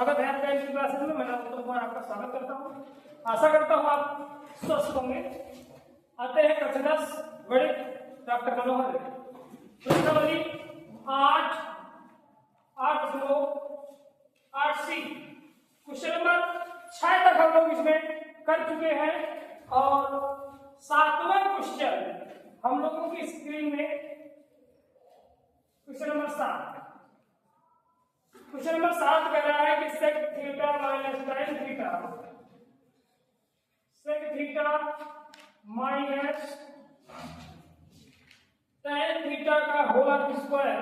स्वागत है आपका इस क्लासेस में। मैं उत्तम कुमार आपका स्वागत करता हूँ। आशा करता हूँ आप स्वस्थ होंगे। आते हैं कक्षा 10 गणित डॉक्टर मनोहर प्रश्नावली 8.8.8C क्वेश्चन नंबर 6 तक हम लोग इसमें कर चुके हैं और 7वां क्वेश्चन हम लोगों की स्क्रीन में क्वेश्चन नंबर 7 कह रहा है कि sec theta minus tan theta sec theta minus tan theta का होल स्क्वायर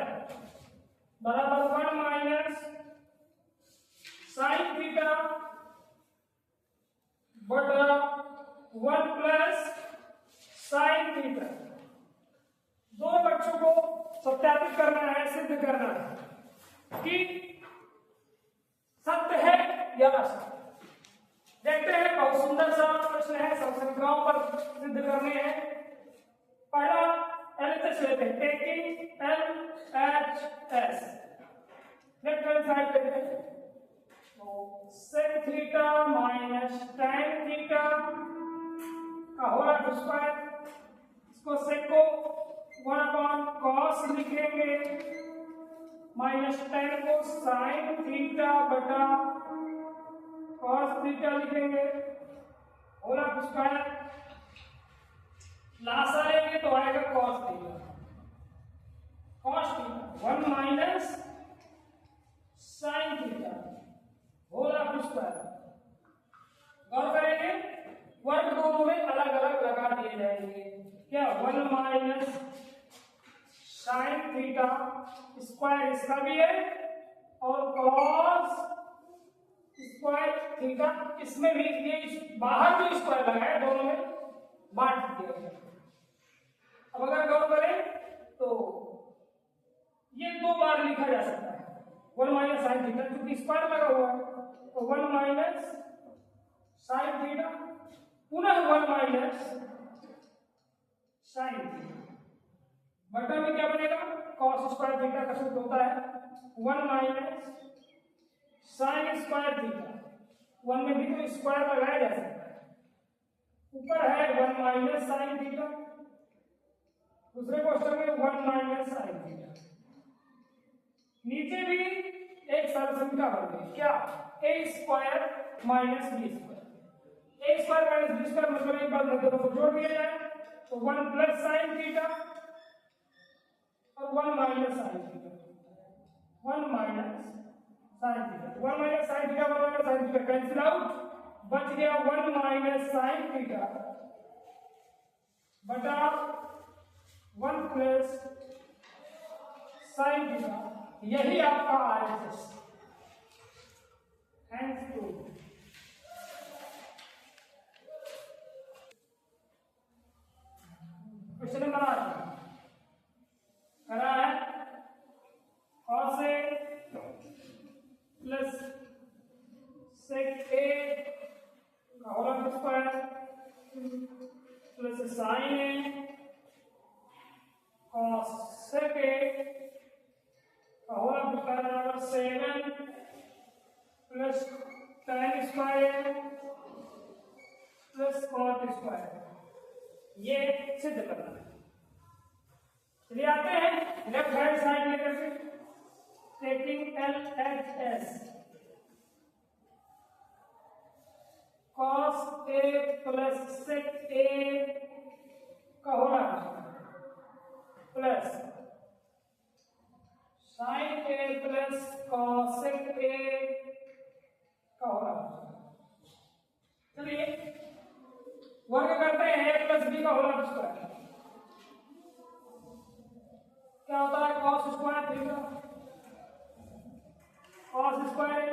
बराबर 1 माइनस sin थीटा बटा 1 प्लस sin थीटा। दो बच्चों को सत्यापित करना है, सिद्ध करना है कि सत्य है या असत्य। देखते हैं, बहुत सुंदर सा प्रश्न है, संख्याओं पर सिद्ध करने हैं। पहला एलएचएस लेते हैं, taking LHS left hand side लेते हैं। तो sec theta minus tan theta का होल स्क्वायर, इसको sec को 1/cos लिखेंगे माइनस tan को sin थीटा बटा cos थीटा लिखेंगे होल स्क्वायर। लासा लेंगे तो आएगा cos theta 1 minus sin theta whole square. गौर करेंगे, वर्ग दोनों में अलग अलग लगा दिए जाएंगे। क्या 1 माइनस sin थीटा स्क्वायर इसका भी है और cos स्क्वायर थीटा इसमें भी, ये बाहर जो स्क्वायर लगा है दोनों में बांट दिया गया। अब अगर गौर करें तो ये दो बार लिखा जा सकता है 1 माइनस sin थीटा, क्योंकि स्क्वायर लगा हुआ है तो 1 माइनस sin थीटा पुनः 1 माइनस sin थीटा बटा में क्या बनेगा cos स्क्वायर थीटा का सूत्र होता है 1 माइनस sin स्क्वायर थीटा। 1 में भी तो स्क्वायर लगाया जा सकता है, ऊपर है 1 माइनस sin थीटा, दूसरे क्वेश्चन में 1 माइनस sin थीटा, नीचे भी एक सरल संख्या बन गई। क्या a square minus b square. a square minus b square मतलब एक बार दोनों को जोड़ दिया जाए तो 1 प्लस sin थीटा और 1 minus sin theta, 1 minus sin theta, 1 minus sin theta, 1 minus sin theta cancel out, बच गया 1 माइनस sin थीटा बटा 1 प्लस sin थीटा। यही आपका RHS hands to. Question number 8 करा है cos A plus sec A का whole square plus sin A cos sec A का होल स्क्वायर बराबर 7 plus tan square plus cot square. ये सिद्ध करना है। चलिए आते हैं लेफ्ट हैंड साइड लेकर के, taking LHS cos A plus sec A का whole plus sin A plus cosec A का होल। चलिए वर्ग करते हैं a प्लस b का होल स्क्वायर। क्या होता है cos square theta, cos square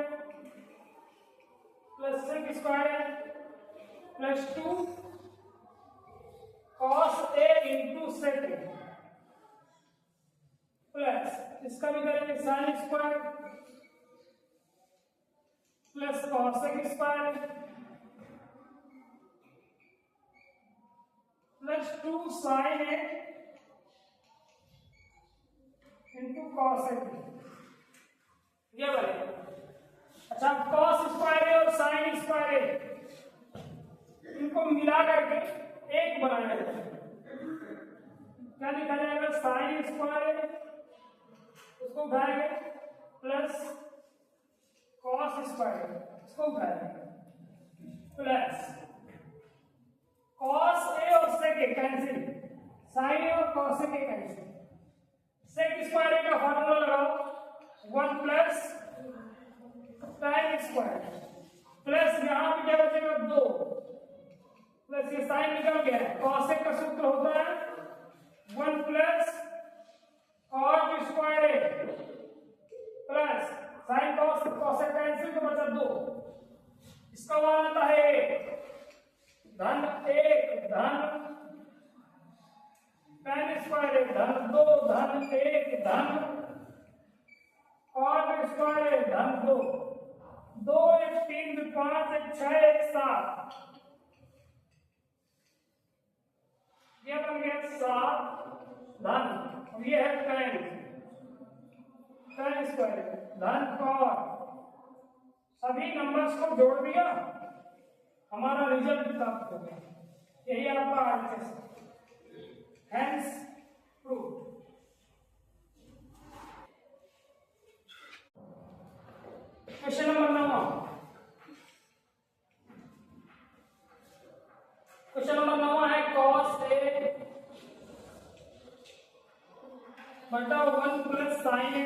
plus sec square plus 2 cos A into sec A plus इसका भी करेंगे sin square plus cosec square plus 2 sin A into cosec। ये बनेगा अच्छा, कॉस स्क्वायर ए और साइन स्क्वायर ए, इनको मिला करके एक बनाया जाए, क्या लिखा जाएगा? साइन स्क्वायर ए उसको उठाएंगे प्लस कॉस स्क्वायर इसको उठाएंगे प्लस कॉस ए और सेक ए कैंसिल, साइन और cos A cancel, sec square ए का फॉर्मूला लगाओ 1 प्लस tan स्क्वायर प्लस यहां पे क्या बचेगा 2 प्लस ये साइन निकल गया है, कॉस ए का सूत्र होता है 1 plus cos square A plus sine cos, cos A cancel तो बचा 2, इसका मान आता है धन 1 धन tan स्क्वायर ए धन 2 धन 1 धन कॉस स्क्वायर ए धन 2, 2 1 3 5 1 6 1 7, ये बन गया 7 धन, अब ये है tan स्क्वायर धन कॉस, सभी नंबर्स को जोड़ दिया, हमारा रिजल्ट प्राप्त हो गया, यही आपका आंसर है, hence prove. Question number 9, question number 9 है cos ए बटा 1 plus sine A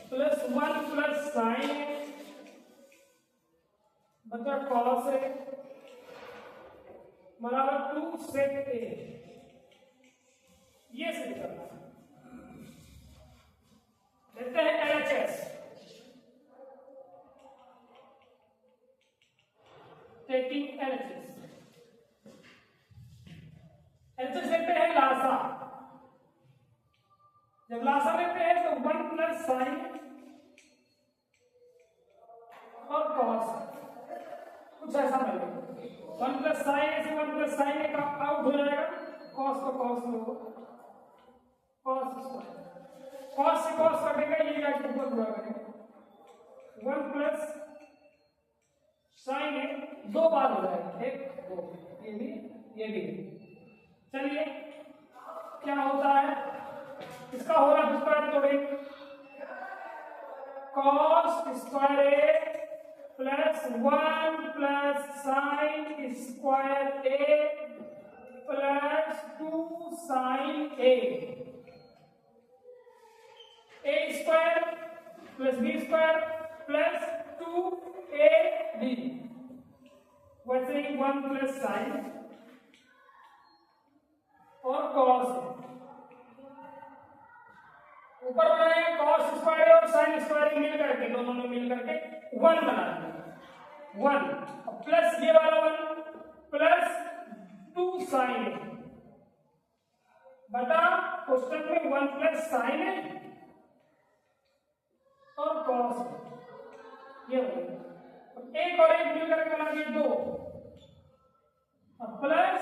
plus 1 plus sine ए बटा cos ए बराबर 2 सेक ए, ये सिद्ध करना है। देखते हैं LHS, टेकिंग LHS, LHS देखते हैं लासा, जब लासा लेते हैं तो 1 प्लस साइन और कॉस, कुछ ऐसा मिलेगा, 1 प्लस साइन से 1 प्लस साइन का आउट हो जाएगा, कॉस को कॉस में होगा, कॉस से कॉस कटेगा, ये जाके ऊपर पूरा करेगा, 1 प्लस साइन है 2 बार हो जाएगा, 1 2, ये भी। चलिए क्या होता है, इसका हो रहा स्क्वायर तोड़े, cos square A plus 1 plus sine square A plus 2 sine A, A square plus B square plus 2ab, वैसे ही 1 प्लस साइन और कॉस, ऊपर बनाएंगे कॉस स्क्वायर और साइन स्क्वायर मिल करके, दोनों ने मिल करके 1 बना दिया, 1 प्लस ये वाला 1 प्लस 2 साइन बटा क्वेश्चन में 1 प्लस साइन और कॉस, ये एक और एक मिलकर के बना दिए 2, प्लस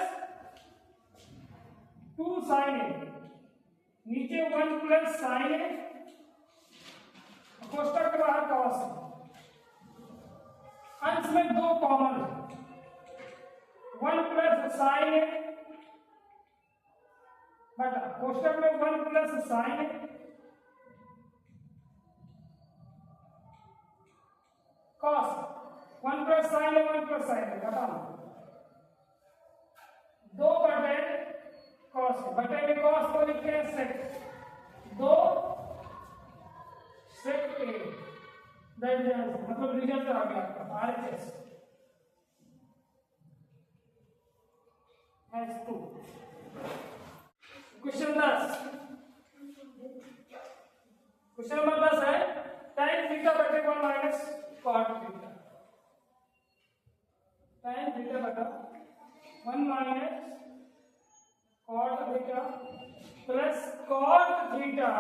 2 साइन नीचे 1 प्लस साइन कोष्टक के बाहर कॉस, अंश में 2 कॉमन, 1 प्लस साइन बटा कोष्टक में 1 plus sine cos, 1 plus sign 1 plus sign घटा 2 बटे कॉस, बटे में कॉस को लिखते हैं सेक, 2 सेक ए, मतलब रिजल्ट आ गया आपका RHS has 2। Question 10, question number 10 है tan थीटा बटे 1 minus cot theta, tan theta बटा 1 minus cot theta plus cot theta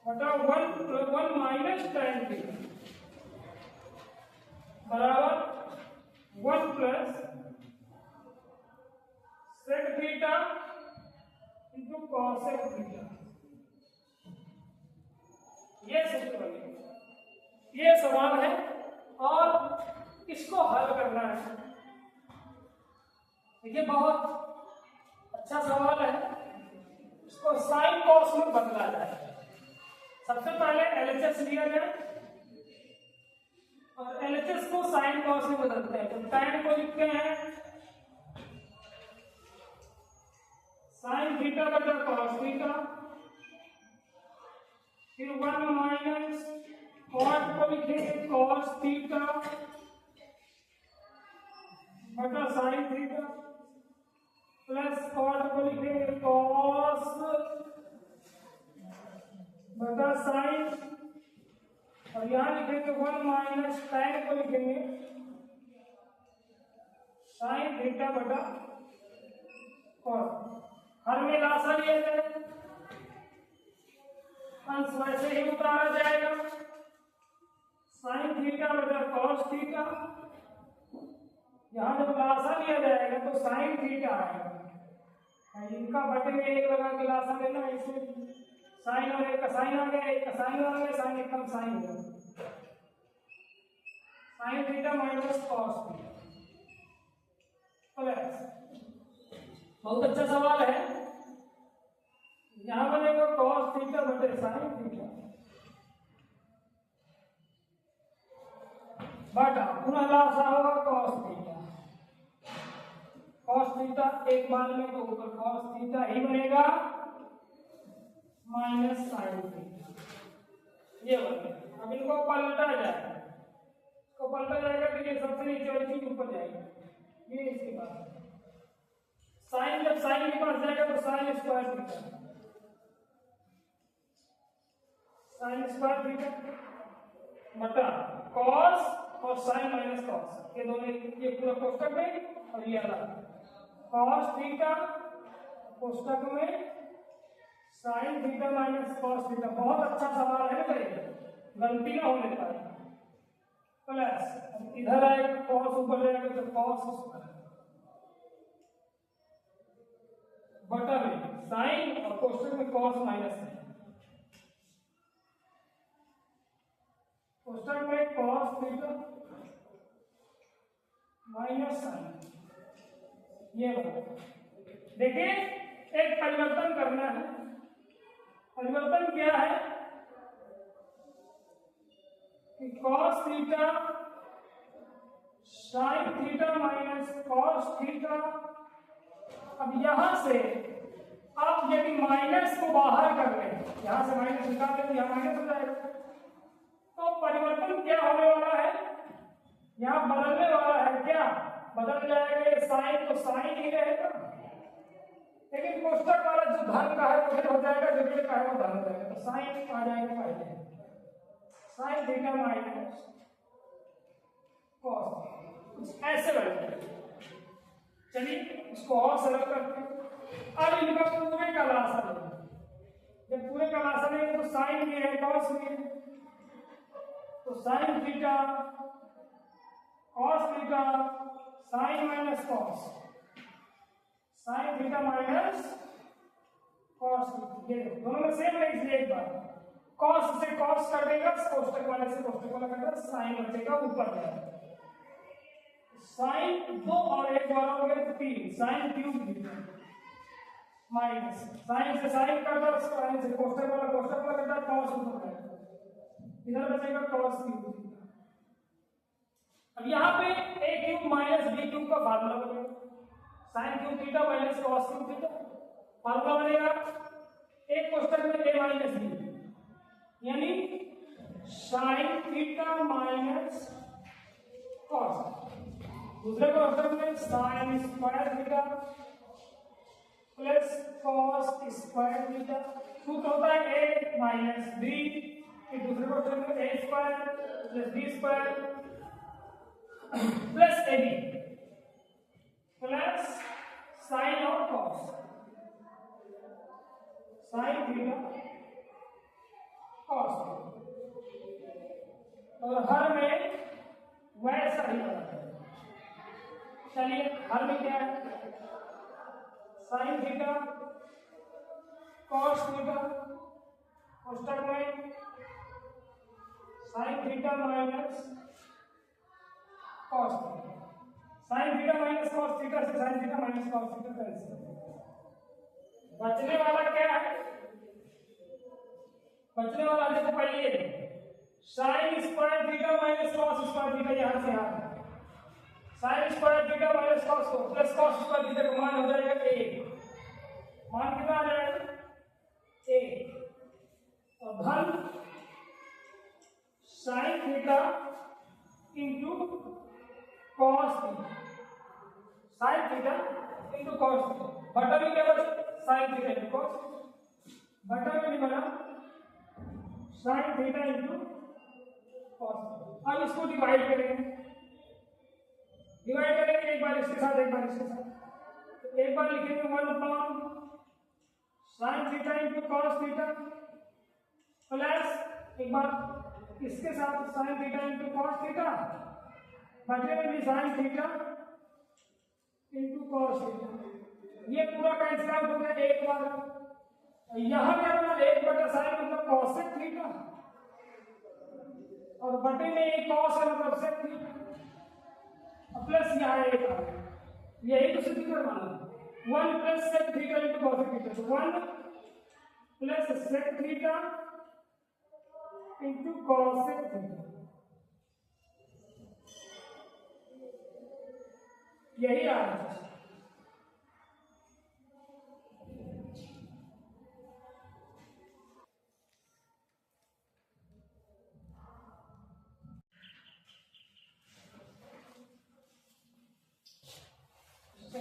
बटा 1 माइनस tan थीटा बराबर 1 plus sec theta into cosec theta, ये ये सवाल है और इसको हल करना है। देखिए बहुत अच्छा सवाल है, इसको साइन कॉस में बदला जाए। सबसे पहले एलएचएस लिया जाए और एलएचएस को साइन कॉस में बदलते हैं। तो tan को लिखते हैं साइन थीटा बटा कॉस थीटा, फिर 1 माइनस कॉट को लिखेंगे कॉस थीटा बटा साइन थीटा, प्लस कॉट को लिखेंगे कॉस बटा साइन, और यहां लिखेंगे 1 माइनस tan को लिखेंगे साइन थीटा बटा कॉस। हर में लासा लिया जाए, अंश वैसे ही उतारा जाएगा, साइन थीटा बटा कॉस थीटा। यहां जब लासा लिया जाएगा तो साइन थीटा आएगा, इनका बटे में एक लगा के लासा लेना, इसमें साइन और एक का साइन आ गया, एक का साइन आ गया, साइन एकदम साइन हो गया, sign theta minus cos theta plus. बहुत अच्छा सवाल है, यहां बनेगा कॉस थीटा बटे साइन थीटा बटा पुनः लासा होगा कॉस थीटा। कॉस थीटा एक बार में तो ऊपर कॉस थीटा ही बनेगा माइनस साइन थीटा, ये बनेगा। अब इनको पलटा जाएगा, इसको पलटा जाएगा तो ये सबसे नीचे वाली चीज ऊपर जाएगी, ये इसके पास साइन, जब साइन के पास जाएगा तो sine square theta, sign square theta बटा कॉस और साइन माइनस कॉस, ये दोनों ये पूरा कोष्टक में और ये अलग, कॉस थीटा कोष्टक में sine theta minus cos theta. बहुत अच्छा सवाल है भाई, गलती ना होने पाए। प्लस इधर आएगा कॉस, ऊपर जाएगा तो कॉस बटा में साइन और कोष्टक में कॉस माइनस है, कोष्टक में कॉस थीटा माइनस साइन, ये देखिए एक परिवर्तन करना है। परिवर्तन क्या है कि cos theta sine theta minus cos theta. अब यहां से आप यदि माइनस को बाहर कर लें, यहां से माइनस निकाल लें, यहां माइनस हो जाएगा, तो परिवर्तन क्या होने वाला है, यहां बदलने वाला है। क्या बदल जाएगा, ये साइन तो साइन ही रहेगा, लेकिन कोष्टक वाला जो धन का है वो ऋण हो जाएगा, जो ऋण का है वो धन हो जाएगा, तो साइन आ जाएगा पहले, साइन थीटा माइनस कॉस, कुछ ऐसे बन जाएगा। चलिए इसको और सरल करते हैं। अब इनका पूरे का लासा लेंगे, जब पूरे का लासा लेंगे तो साइन भी है कॉस भी है, तो sign theta cos theta sign minus cos, sine theta minus cos, ये दोनों में सेम है, इसलिए एक बार कॉस से कॉस कर देगा, कोष्टक वाले से कोष्टक वाला कटेगा, साइन बचेगा ऊपर जाएगा, साइन 2 और 1 वाला हो गया 3, साइन क्यूब माइनस साइन से साइन कर दो, साइन से कोष्टक वाला कटा, कॉस ऊपर जाएगा, इधर बचेगा कॉस क्यूब। अब यहाँ पे a cube minus b cube का फार्मूला बनेगा, sine cube theta minus cos cube theta, formula बनेगा एक कोष्टक में a माइनस b, यानी साइन थीटा माइनस कॉस, दूसरे कोष्टक में sign square theta plus cos square theta. सूत्र होता है a माइनस b, फिर दूसरे कोष्टक में a square plus b square plus A B plus sine और कॉस, साइन थीटा कॉस, और हर में वैसा ही बना है। चलिए हर में क्या है, साइन थीटा कॉस थीटा, कोष्टक में sine theta minus cos theta, sine theta minus cos theta से sine theta minus cos theta cancel, बचने वाला क्या है, बचने वाला देखो पहले sine square theta minus cos square theta, यहां से यहां sine square theta minus cos को प्लस कॉस स्क्वायर थीटा का मान हो जाएगा a, मान कितना आ जाएगा a, और धन sign theta into cos theta, sine theta into cos theta, बटा में क्या बचा साइन थीटा इंटू कॉस, बटा में नहीं बना साइन थीटा इंटू कॉस। अब इसको डिवाइड करेंगे, डिवाइड करेंगे एक बार इसके साथ एक बार इसके साथ, तो एक बार लिखेंगे 1/sin theta into cos theta plus एक बार इसके साथ sin theta into cos theta, बचे में भी sin theta into cos theta, ये पूरा कैंसिल आउट हो गया एक बार। यहां क्या बना 1/sin मतलब cosec थीटा, और बटे में एक cos है मतलब sec थीटा, प्लस यहाँ एक आ गया, यही तो सिद्ध करवाना 1 plus sec theta into cosec theta, तो 1 plus sec theta into cosec theta, यही आ रहा है।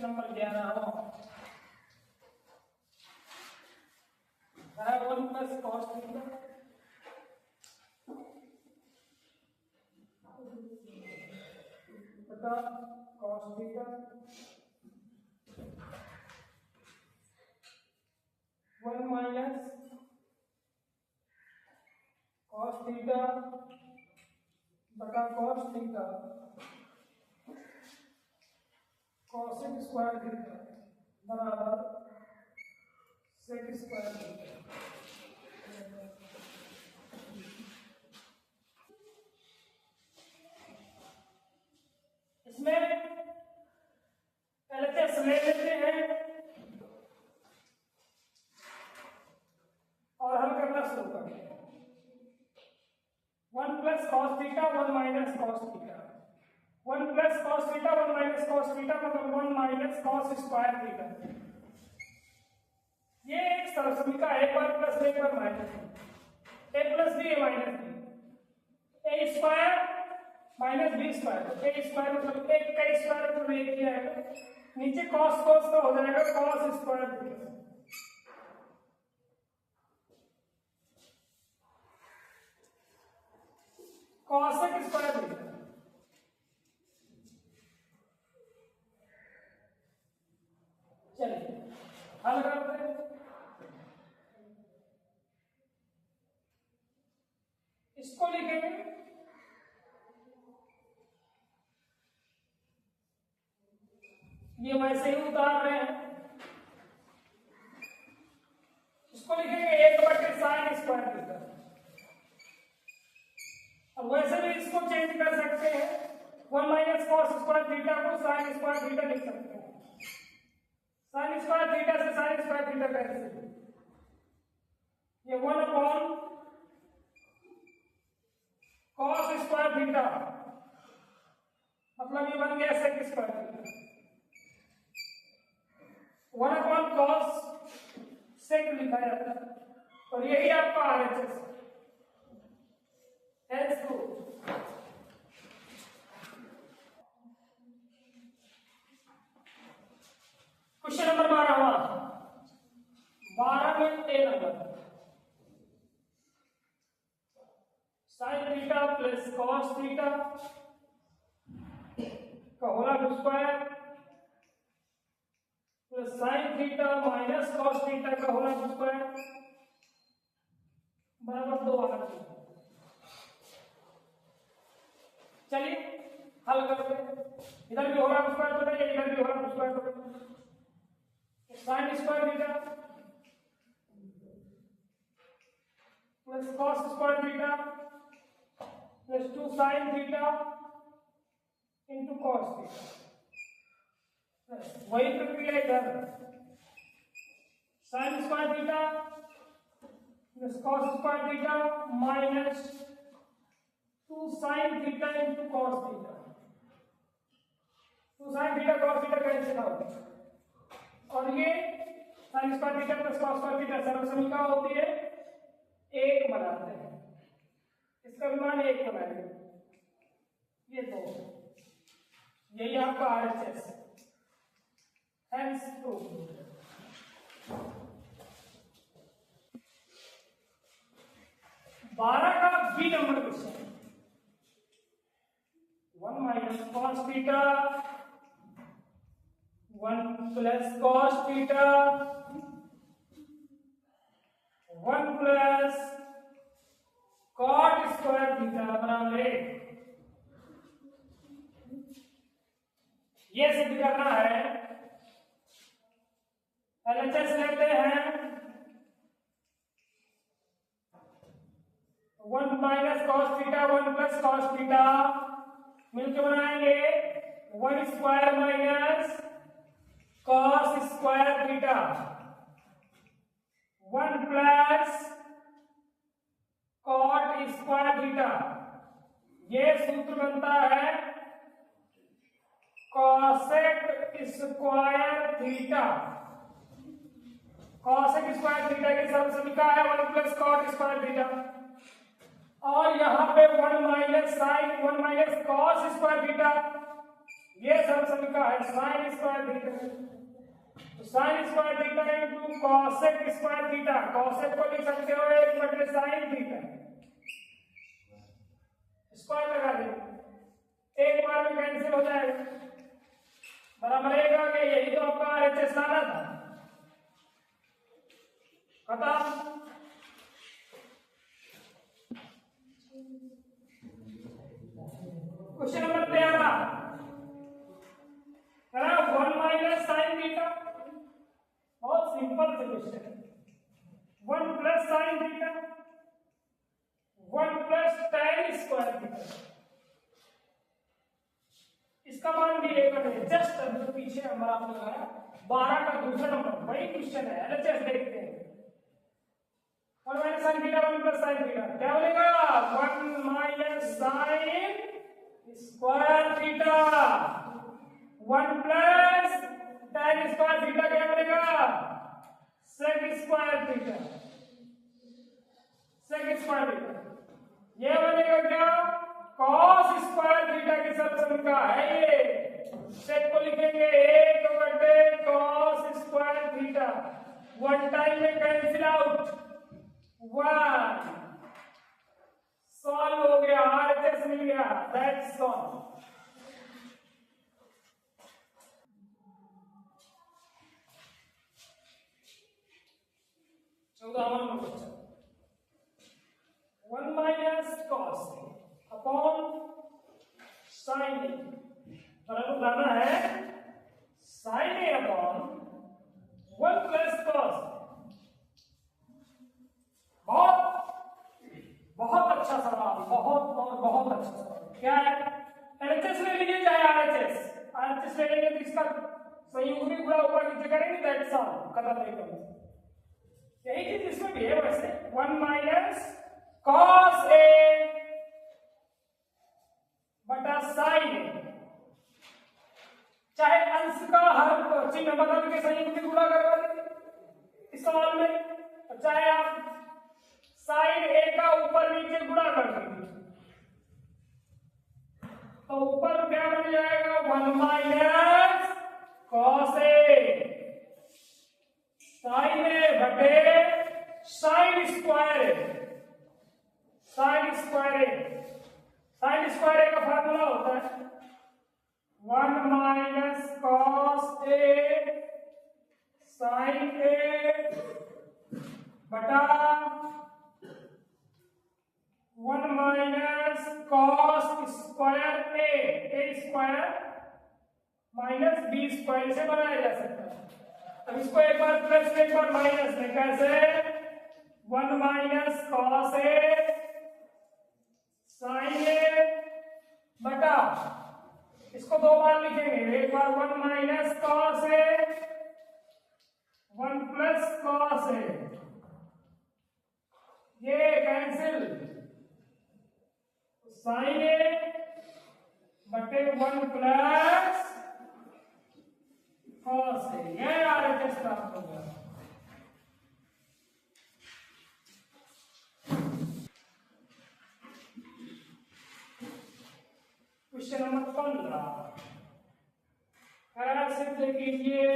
नंबर 11 हो 1 प्लस cos थीटा बटा cos theta 1 minus cos theta बटा cos theta cosec square theta बराबर sec स्क्वायर थीटा। इसमें एलएचएस ले लेते हैं और हल करना शुरू करते हैं। 1 plus cos theta 1 minus cos theta, 1 plus cos theta 1 minus cos theta मतलब 1 माइनस cos स्क्वायर थीटा, ये एक सरसमी का एक बार प्लस एक बार minus, a plus B a minus B, a square minus B square, a square मतलब एक का स्क्वायर मतलब एक ही आएगा, नीचे cos cos का हो जाएगा cos square theta, cosec square theta. चलिए हल करते हैं, इसको लिखेंगे ये वैसे ही उतार रहे हैं, इसको लिखेंगे 1/sin स्क्वायर थीटा, और वैसे भी इसको चेंज कर सकते हैं 1 माइनस cos स्क्वायर थीटा को sin स्क्वायर थीटा लिख सकते हैं, sin स्क्वायर थीटा से sin स्क्वायर थीटा कैंसिल, ये 1/cos स्क्वायर थीटा मतलब ये बन गया sec square theta, 1/cos sec लिखा जाता है, और यही आपका RHS H2। क्वेश्चन नंबर 12 में A number sin theta plus cos theta का whole square plus sin theta minus cos theta का होल स्क्वायर बराबर 2 आ रहा है। चलिए हल करते हैं, इधर भी होगा स्क्वायर तो नहीं, इधर भी होगा स्क्वायर तो नहीं, sin square theta plus cos square theta plus 2 sine theta into cos theta. वही प्रक्रिया इधर, sine square theta plus cos square theta minus 2 sine theta into cos theta. 2 sine theta cos theta cancel out, और ये sine square theta plus cos square theta सर्वसमीका होती है, एक बनाते हैं, इसका भी मान एक बनाएंगे, ये दो, यही आपका RHS हेंस प्रूफ। 12 का B number question, 1 minus cos theta 1 plus cos theta 1 plus cot square theta बराबर 1। ये सिद्ध करना है, LHS लेते हैं, 1 minus cos theta 1 plus cos theta मिलकर बनाएंगे 1 square minus cos square theta 1 plus cot square theta. ये सूत्र बनता है cosec square theta. Cosec square theta की सर्वसमीका है 1 प्लस कॉट स्क्वायर थीटा, और यहां पे 1 minus sine 1 minus cos square theta, ये सर्वसमीका है साइन स्क्वायर थीटा। तो sine square theta into cosec square theta, cosec को लिख सकते हो 1/sin थीटा, स्क्वायर लगा देंगे, एक बार में कैंसिल हो जाएगा, बराबर 1 आ गया। यही तो आपका RHS लाना था, खत्म। Question number 13, 1 minus sine theta, बहुत सिंपल से क्वेश्चन है। 1 plus sine theta 1 plus tan square theta, इसका मान भी एक है, जस्ट अभी पीछे हमारा आपने लगाया 12 का दूसरा नंबर, वही क्वेश्चन है। LHS देखते हैं, 1 minus sine theta 1 plus sine theta क्या बनेगा, 1 minus sine square theta 1 plus tan square theta क्या बनेगा, sec square theta, sec square theta. ये बनेगा क्या, कॉस स्क्वायर थीटा की सर्वसमीका है ये, सेक को लिखेंगे 1/cos स्क्वायर थीटा, 1 टाइम में कैंसिल आउट 1, सॉल्व हो गया, RHS मिल गया, that's solve. Number question, 1 minus cos upon sine A, बराबर लाना है sine A upon 1 plus cos. बहुत अच्छा सवाल, बहुत अच्छा सवाल। क्या है, LHS ले लीजिए चाहे RHS ले लेंगे तो इसका संयुग्मी गुणा ऊपर नीचे करेंगे, दैट्स ऑल, खत्म नहीं करेंगे। यही चीज इसमें भी है वैसे, 1 माइनस कॉस ए बटा साइन ए, चाहे अंश का हर चिन्ह बदल के संयुग्मी गुणा करवा दीजिए इस सवाल में, चाहे आप साइन ए का ऊपर नीचे गुणा कर दीजिए, तो ऊपर क्या बन जाएगा, 1 माइनस कॉस ए साइन ए बटे साइन स्क्वायर ए, साइन स्क्वायर ए का फार्मूला होता है 1 माइनस कॉस ए साइन ए बटा 1 माइनस कॉस स्क्वायर ए स्क्वायर माइनस बी स्क्वायर से बनाया जा सकता है। अब इसको एक बार प्लस एक बार माइनस में, कैसे, 1 माइनस कॉस ए साइन ए इसको दो बार लिखेंगे, एक बार 1 minus cos A, 1 plus cos A, ये कैंसिल, साइन ए बटे 1 प्लस कॉस ए, ये आरएचएस प्राप्त हो गया। क्वेश्चन नंबर 15, सिद्ध कीजिए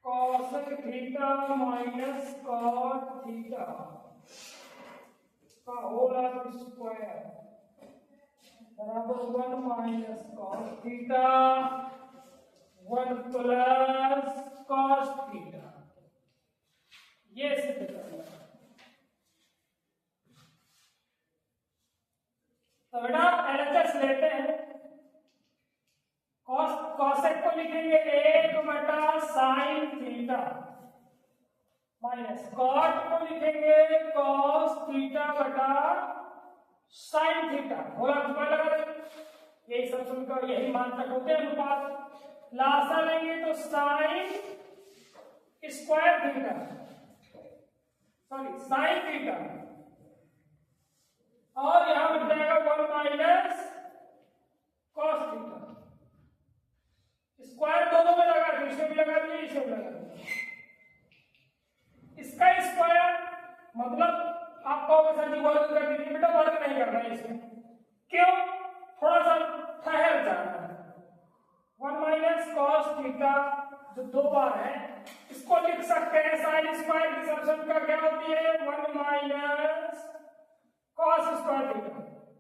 cosec theta minus cot theta का होल स्क्वायर बराबर 1 minus cos theta 1 plus cos theta, ये सिद्ध करना। तो बेटा एलएचएस लेते हैं, कॉसेक को लिखेंगे 1 बटा साइन थीटा माइनस कॉट को लिखेंगे कॉस थीटा बटा साइन थीटा, होला स्क्वायर लगा देंगे, यही सब सुनकर यही मान तक होते हैं अनुपात। लासा लेंगे तो sine square theta, sorry sine theta, और यहां बच जाएगा 1 माइनस कॉस थीटा, स्क्वायर दोनों में लगा दिए, इसमें भी लगा दिए, इसमें भी लगा दिए। इसका स्क्वायर मतलब आप कहोगे सर जी वर्ग कर दीजिए, बेटा वर्ग नहीं करना है इसमें, क्यों, थोड़ा सा ठहर जाना है। 1 माइनस कॉस थीटा जो दो बार है, इसको लिख सकते हैं साइन स्क्वायर की सबसंख्या क्या होती है 1 माइनस कॉस स्क्वायर थीटा,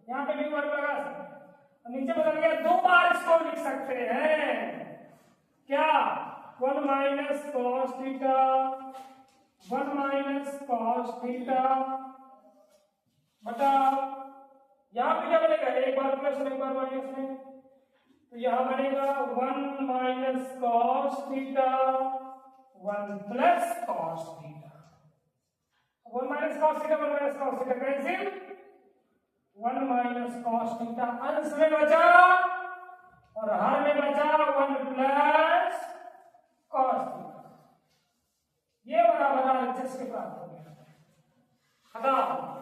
यहाँ पे भी वर्ग लगा सकते हैं। नीचे बदल गया, दो बार इसको लिख सकते हैं क्या 1 minus cos theta 1 minus cos theta बटा, यहां पे क्या बनेगा, एक बार प्लस एक बार माइनस में, तो यहां बनेगा 1 minus cos theta 1 plus cos theta, 1 minus cos theta 1 minus cos theta cancel, 1 minus cos theta अंश में बचा और हर में बचा 1 प्लस कॉस थीटा, ये बराबर आरएचएस के प्राप्त हो गया। खत्म।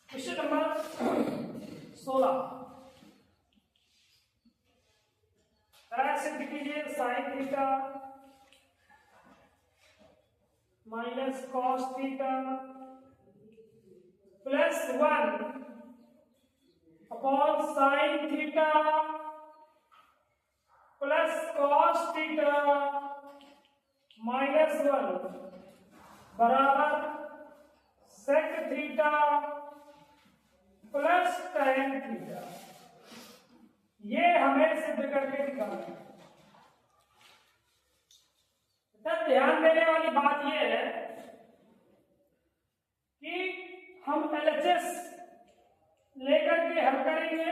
क्वेश्चन नंबर 16, सिद्ध कीजिए sine theta minus cos theta plus 1 upon sine theta plus cos theta minus 1 बराबर sec theta plus tan theta, ये हमें सिद्ध करके दिखाना है। ध्यान देने वाली बात यह है कि हम एलएचएस लेकर के हल करेंगे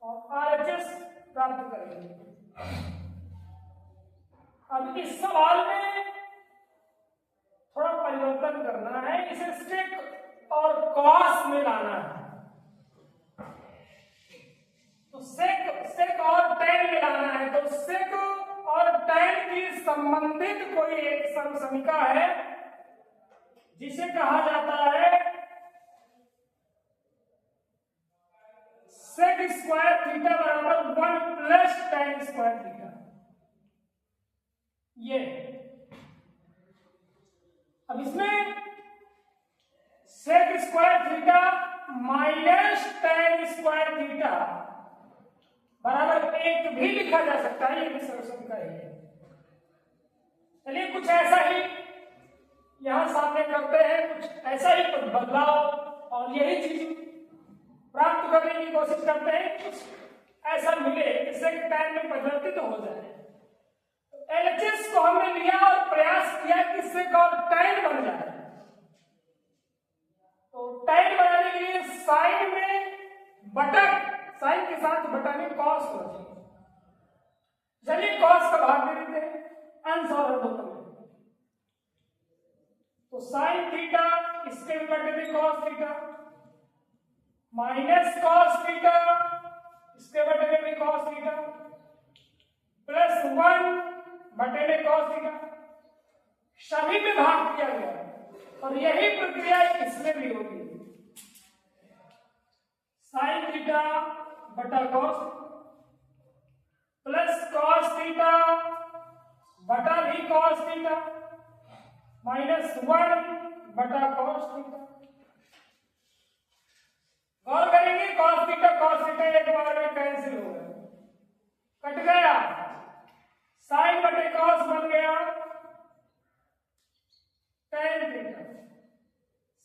और आरएचएस प्राप्त करेंगे। अब इस सवाल में थोड़ा परिवर्तन करना है, इसे सेक और कॉस में लाना है, तो सेक और tan में लाना है, तो सेक और tan की संबंधित कोई एक समसमीका है जिसे कहा जाता है सेक स्क्वायर थीटा बराबर 1 प्लस tan स्क्वायर थीटा। ये अब इसमें sec square theta minus tan square theta बराबर 1 भी लिखा जा सकता है, ये भी समसमीका है। चलिए कुछ ऐसा ही यहां सामने करते हैं, कुछ ऐसा ही कुछ बदलाव और यही चीज प्राप्त करने की कोशिश करते हैं, कुछ ऐसा मिले जिससे कि टाइम में परिवर्तित हो जाए। एलएचएस को हमने लिया और प्रयास किया कि इससे टाइम बन जाए, तो टाइम बनाने के लिए साइन में बटा, साइन के साथ बटा में कॉस हो जाए, चलिए कॉस का भाग दे देते हैं, अंश और हर में। तो साइन थीटा इसके भी बटे में cos theta, minus cos theta इसके बटे में भी कॉस थीटा, प्लस 1 बटे में कॉस थीटा, सभी में भाग किया गया। और यही प्रक्रिया इसमें भी होगी, साइन थीटा बटा कॉस प्लस कॉस थीटा बटा भी कॉस थीटा माइनस 1 बटा कॉस थीटा। गौर करेंगे कॉस थीटा एक बार में कैंसिल हो गया, कट गया, साइन बटे कॉस बन गया tan थीटा,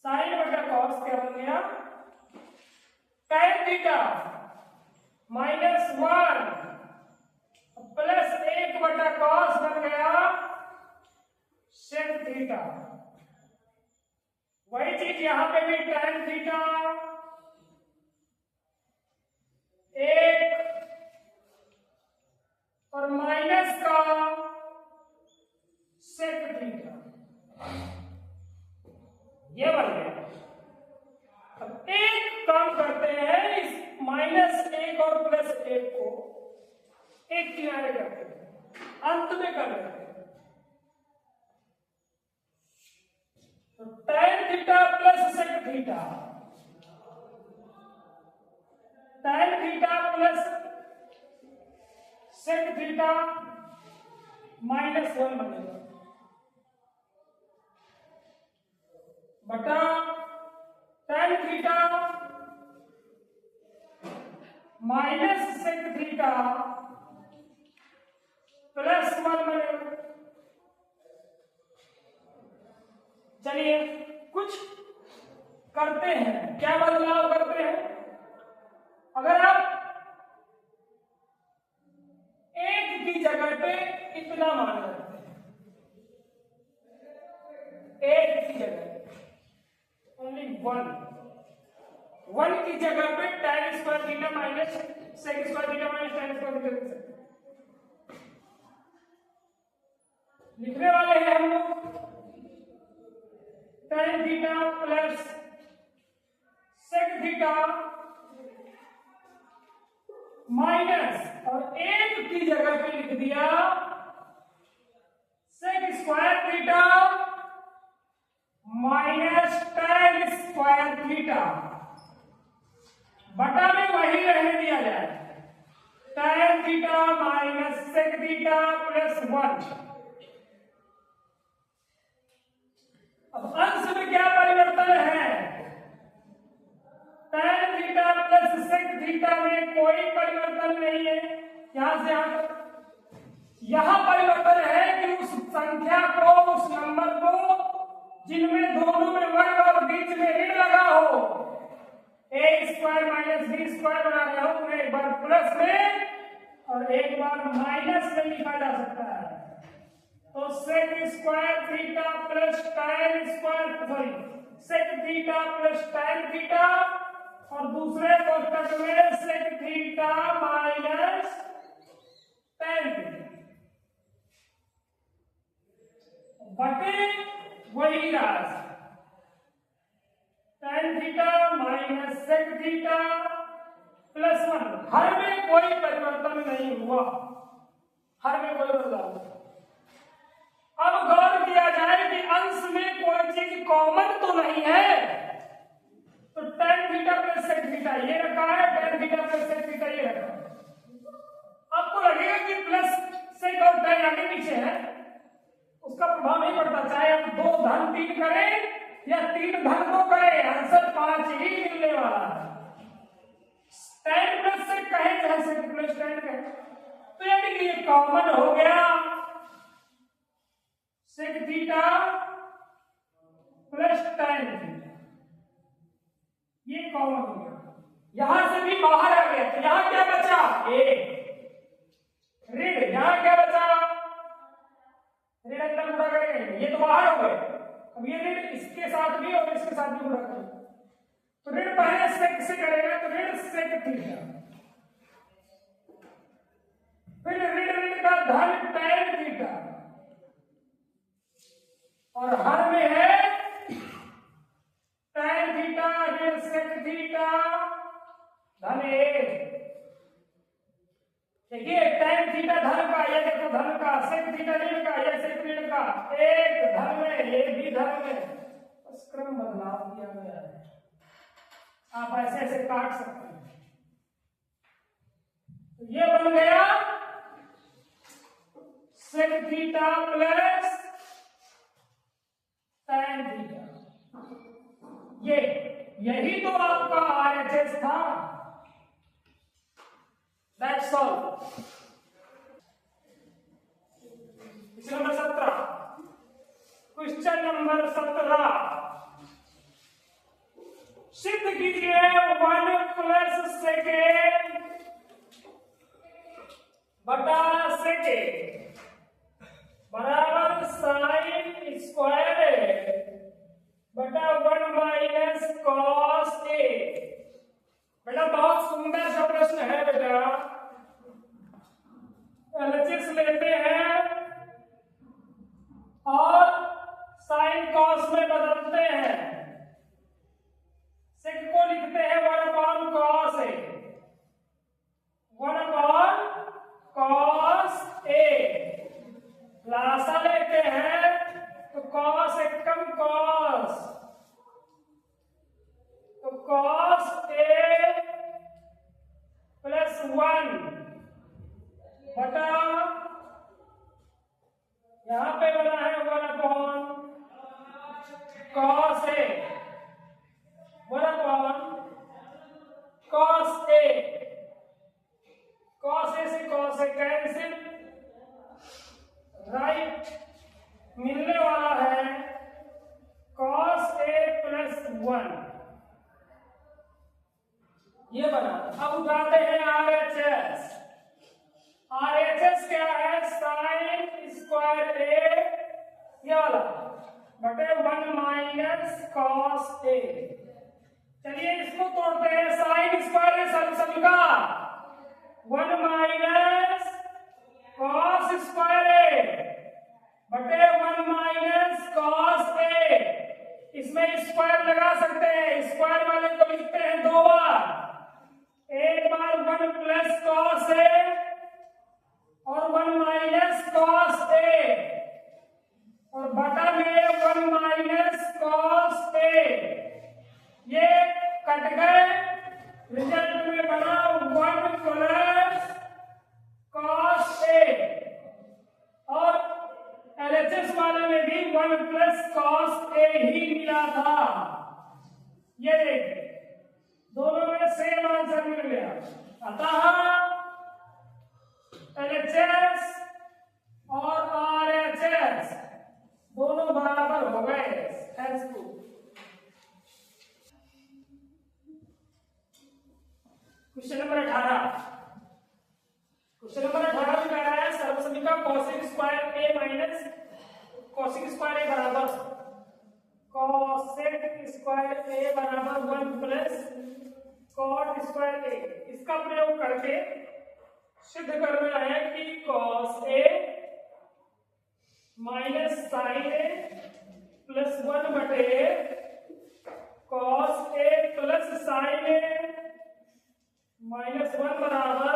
साइन बटा कॉस क्या बन गया tan थीटा माइनस 1 प्लस 1 बटा कॉस बन गया सेक थीटा। वही चीज यहां पे भी tan थीटा 1 और माइनस का सेक थीटा, ये बन गया। अब एक काम करते हैं, इस -1 और +1 को एक किनारे करते हैं, अंत में कर लेते हैं। तो tan theta plus sec theta, tan theta plus sec theta -1 बनेगा बटा tan theta minus sec theta plus 1 बनेगा। चलिए कुछ करते हैं, क्या बदलाव करते हैं। अगर आप एक की जगह पे इतना मान लेते हैं, एक की जगह ओनली 1 की जगह पे tan square theta minus sec square theta minus tan square theta लिख सकते हैं। लिखने वाले हैं हम लोग tan theta plus sec theta minus, और एक की जगह पे लिख दिया sec square theta minus tan square theta, बटा में वही रहने दिया जाए, tan theta minus sec theta plus 1। अब अंश में क्या परिवर्तन है, tan theta plus sec theta में कोई परिवर्तन नहीं है, यहां से यहां यहां परिवर्तन है कि उस संख्या को, उस नंबर को जिनमें दोनों में वर्ग और बीच में ऋण लगा हो, a square minus b square बना रहा हूं, उन्हें एक बार प्लस में और एक बार माइनस में लिखा जा सकता है। तो sec square theta plus tan square, sorry sec theta plus tan theta, और दूसरे कोष्टक में sec theta minus tan theta, बटे वही राशि tan theta minus sec theta plus 1। हर में कोई परिवर्तन नहीं हुआ, हर में कोई बदलाव नहीं। अब गौर किया जाए कि अंश में कोई चीज कॉमन तो नहीं है, तो tan theta plus sec theta ये रखा है, tan theta plus sec theta ये रखा है। आपको लगेगा कि प्लस सेक और tan आगे पीछे है, उसका प्रभाव नहीं पड़ता, चाहे हम 2 धन 3 करें या 3 धन 2 करें, आंसर 5 ही मिलने वाला है। tan प्लस सेक कहे चाहे सेक प्लस tan कहे, तो यानी कि ये कॉमन हो गया, sec theta plus tan theta, ये कॉमन हो गया, यहां से भी बाहर आ गया। तो यहां क्या बचा, a ऋण, यहां क्या बचा, ऋण अंदर गुणा करेंगे, ये तो बाहर हो गए। अब ये ऋण इसके साथ भी और इसके साथ भी गुणा करेंगे, तो ऋण पहले सेक से करेगा, तो ऋण सेक थीटा, फिर ऋण ऋण का धन tan थीटा, और हर में है tan थीटा ऋण sec थीटा धन 1। देखिए tan थीटा धन का, ये देखो धन का, sec थीटा ऋण का, ये sec ऋण का, एक धन में ये भी धन में, बस क्रम बदलाव किया गया है। आप ऐसे ऐसे काट सकते हैं। तो ये बन गया sec theta plus tan theta. यही तो आपका RHS था। That's all। Number 17, question number 17, सिद्ध कीजिए 1 प्लस सेकेंड बटा सेकेंड बराबर साइन स्क्वायर बटा 1 माइनस कॉस ए। बेटा बहुत सुंदर सा प्रश्न है बेटा। एलएचएस लेते हैं और साइन कॉस में बदलते हैं। सेक को लिखते हैं 1 cos A, 1 cos A. Lasa लेते हैं तो कॉस एकम कॉस, तो कॉस ए प्लस 1 बटा, यहां पे बना है 1 cos A, 1 cos A. Cos A से कॉस ए कैंसिल, राइट मिलने वाला है कॉस ए प्लस 1, ये बना। अब उठाते हैं RHS। RHS क्या है? साइन स्क्वायर ए, ये वाला बटे 1 माइनस कॉस ए। चलिए इसको तोड़ते हैं। साइन स्क्वायर ए सभी का 1 माइनस कॉस स्क्वायर ए बटे 1 माइनस कॉस ए। इसमें स्क्वायर लगा सकते हैं। स्क्वायर वाले को लिखते हैं 2 बार, एक बार 1 प्लस कॉस ए और 1 माइनस कॉस ए, और बटा में 1 माइनस कॉस ए। ये कट गए, रिजल्ट में बना 1 प्लस कॉस ए, और एलएचएस वाले में भी 1 प्लस कॉस ए ही मिला था। ये देखिए दोनों में सेम आंसर मिल गया। अतः एलएचएस और आरएचएस दोनों बराबर हो गए। क्वेश्चन नंबर 18, क्वेश्चन नंबर 18 में कह रहा है सर्वसम्मित का कॉसेक स्क्वायर ए माइनस कॉसेक स्क्वायर ए बराबर कॉसेक स्क्वायर ए बराबर 1 प्लस कॉट स्क्वायर ए। इसका प्रयोग करके सिद्ध करना है कि cos A minus sine A plus 1 बटे cos A plus sine A minus 1 बराबर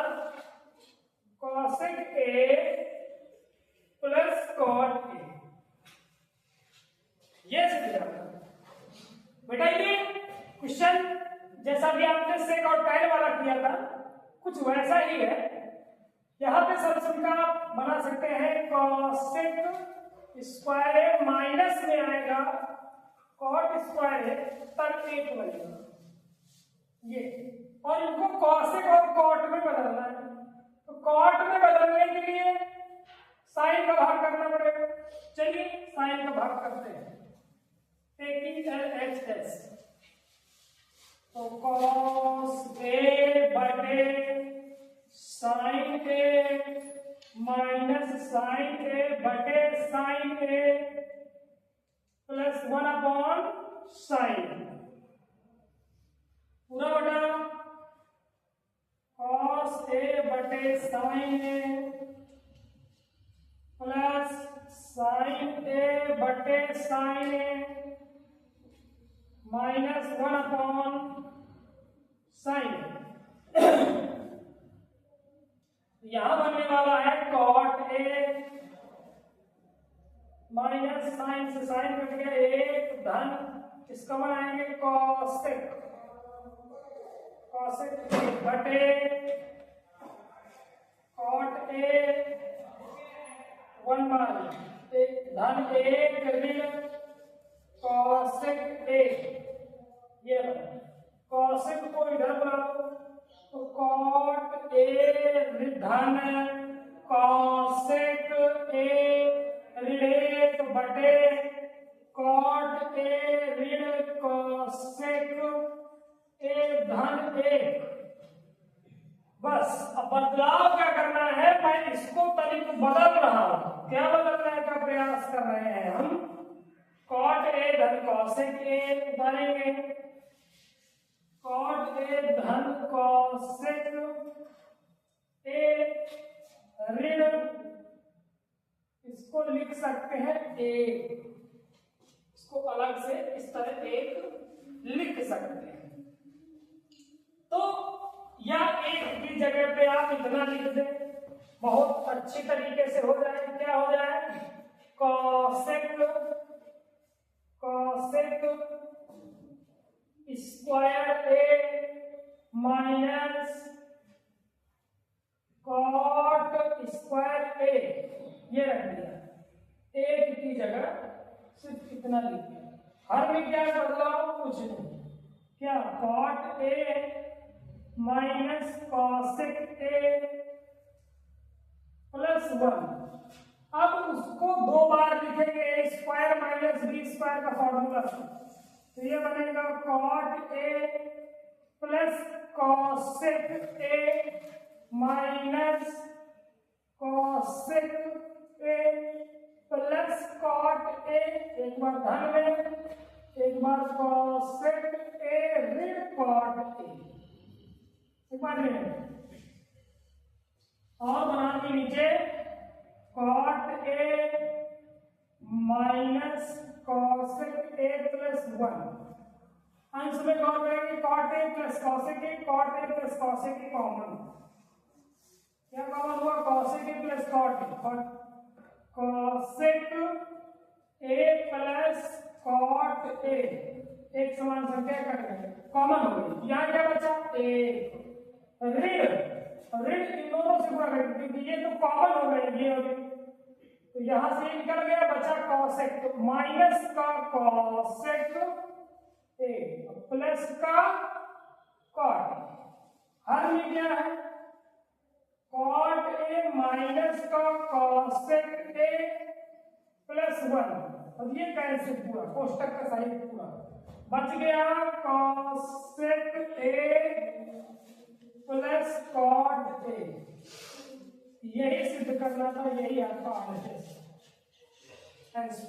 cosec A plus cot A. ये सिद्ध करना बेटा। ये क्वेश्चन जैसा भी आपने सेक और टैन वाला किया था कुछ वैसा ही है। यहाँ पे सर्वसम्मित का आप बना सकते हैं कॉसेक स्क्वायर ए माइनस में आएगा कॉट स्क्वायर ए तक एक बनेगा ये, और इनको कॉसेक और कॉट में बदलना है। तो कॉट में बदलने के लिए साइन का भाग करना पड़ेगा। चलिए साइन का भाग करते हैं। टेकिंग LHS, तो कॉस ए बटे साइन ए माइनस साइन ए बटे sign A plus 1 upon sign पूरा बटा कॉस ए बटे साइन ए बटे sign A minus 1 upon sign. यहां बनने वाला है कॉट ए माइनस साइन से साइन कट गया, एक धन इसका बनाएंगे कॉसेक, कॉसेक बटे कॉट ए 1 बार एक धन एक ऋण कॉसेक ए। ये कॉसेक को इधर बुलाओ तो कॉट ए धन कॉसेक ए ऋण एक बटे कॉट ए ऋण कॉसेक ए धन एक। बस अब बदलाव क्या करना है, मैं इसको तनिक बदल रहा हूं। क्या बदलने का प्रयास कर रहे हैं हम, कॉट ए धन कॉसेक ए उतारेंगे, कॉट ए धन कॉसेक ए ऋण, इसको लिख सकते हैं ए, इसको अलग से इस तरह एक लिख सकते हैं। तो या एक की जगह पे आप इतना लिख दें, बहुत अच्छी तरीके से हो जाए। क्या हो जाए, कॉसेक स्क्वायर ए माइनस कॉट स्क्वायर ए, ये रख दिया। एक की जगह सिर्फ इतना लिख दिया। हर में क्या बदलाव, कुछ नहीं। क्या, cot A minus cosec A plus 1। अब उसको दो बार लिखेंगे, A square minus B square का फॉर्मूला। तो ये बनेगा cot A plus cosec A minus cosec A plus cot A, एक बार धन में एक बार कॉसेक ए ऋण कॉट ए, एक बार ऋण। और बना के नीचे cot A minus cosec A plus 1। अंश में कौन करेंगे, cot A plus cosec A, cot A plus cosec A common. क्या कॉमन हुआ, cosec A plus cot A, cosec A plus cot A, एक समान संख्या कट गई, कॉमन हो गई। यहाँ क्या बचा, ए ऋण, ऋण इन दोनों से गुणा करेंगे क्योंकि ये तो कॉमन हो गए, ये हो गए। तो यहां से निकल गया, बचा कॉसेक, तो माइनस का कॉसेक ए प्लस का कॉट। हर में क्या है, कॉट ए माइनस का कॉसेक ए प्लस 1। अब ये कैसे पूरा कोष्टक का सही पूरा बच गया, cosec A plus cot A. यही सिद्ध करना था, यही आपका आंसर है। थैंक्स।